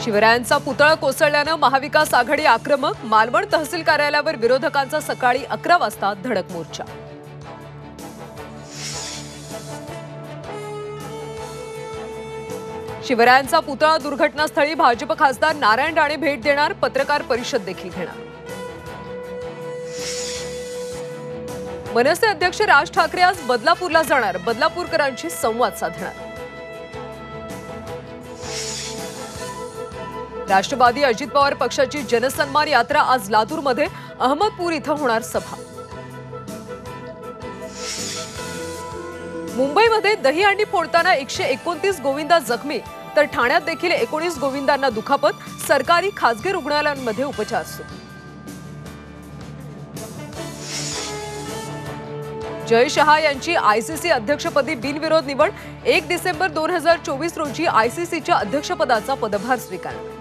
शिवरायांचा पुतळा कोसळल्यानं महाविकास आघाडी आक्रमक। मालवण तहसील कार्यालयावर विरोधकांचा सकाळी 11 वाजता धडक मोर्चा। शिवरायांचा पुतळा दुर्घटनास्थळी भाजप खासदार नारायण राणे भेट देणार, पत्रकार परिषद देखील घेणार। मनसे अध्यक्ष राज ठाकरे आज बदलापूरला जाणार, बदलापूरकरांशी संवाद साधणार। राष्ट्रवादी अजित पवार पक्षाची जनसन्मान यात्रा आज लातूरमध्ये, अहमदपूर इथं होणार सभा। मुंबईमध्ये दहीहंडी फोडताना 129 गोविंदा जखमी, तर ठाण्यात देखील 19 गोविंदांना दुखापत। सरकारी खासगी रुग्णालयांमध्ये उपचार सुरू। जय शहा यांची आयसीसी अध्यक्षपदी बिनविरोध निवड। 1 डिसेंबर 2024 रोजी आयसीसीच्या अध्यक्षपदाचा पदभार स्वीकारला।